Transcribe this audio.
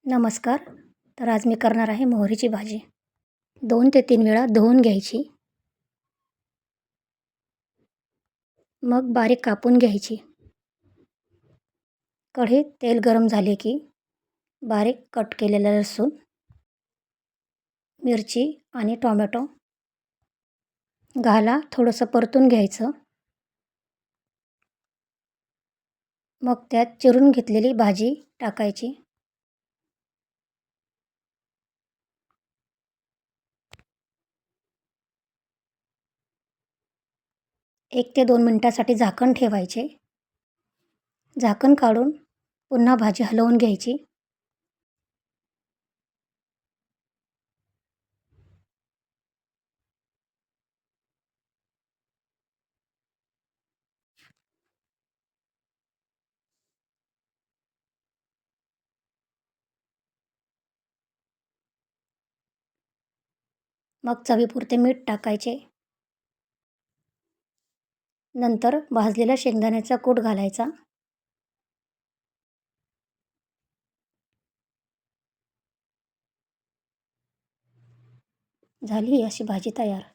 नमस्कार. तर आज मी करणार आहे मोहरीची भाजी. 2 ते 3 वेळा धुवून घ्यायची. मग बारीक कापून घ्यायची. कढईत तेल गरम झाले की बारीक कट केलेला लसूण, मिरची आणि टोमॅटो घाला, थोडंसं परतून घ्यायचं. मग त्यात चिरून घेतलेली भाजी टाकायची. एक ते 2 मिनिटासाठी झाकण ठेवायचे. झाकण काढून पुन्हा भाजी हलवून घ्यायची. मग चवीपुरते मीठ टाकायचे. नंतर भाजलेला शेंगदाण्याचा कूट घालायचा. झाली अशी भाजी तयार.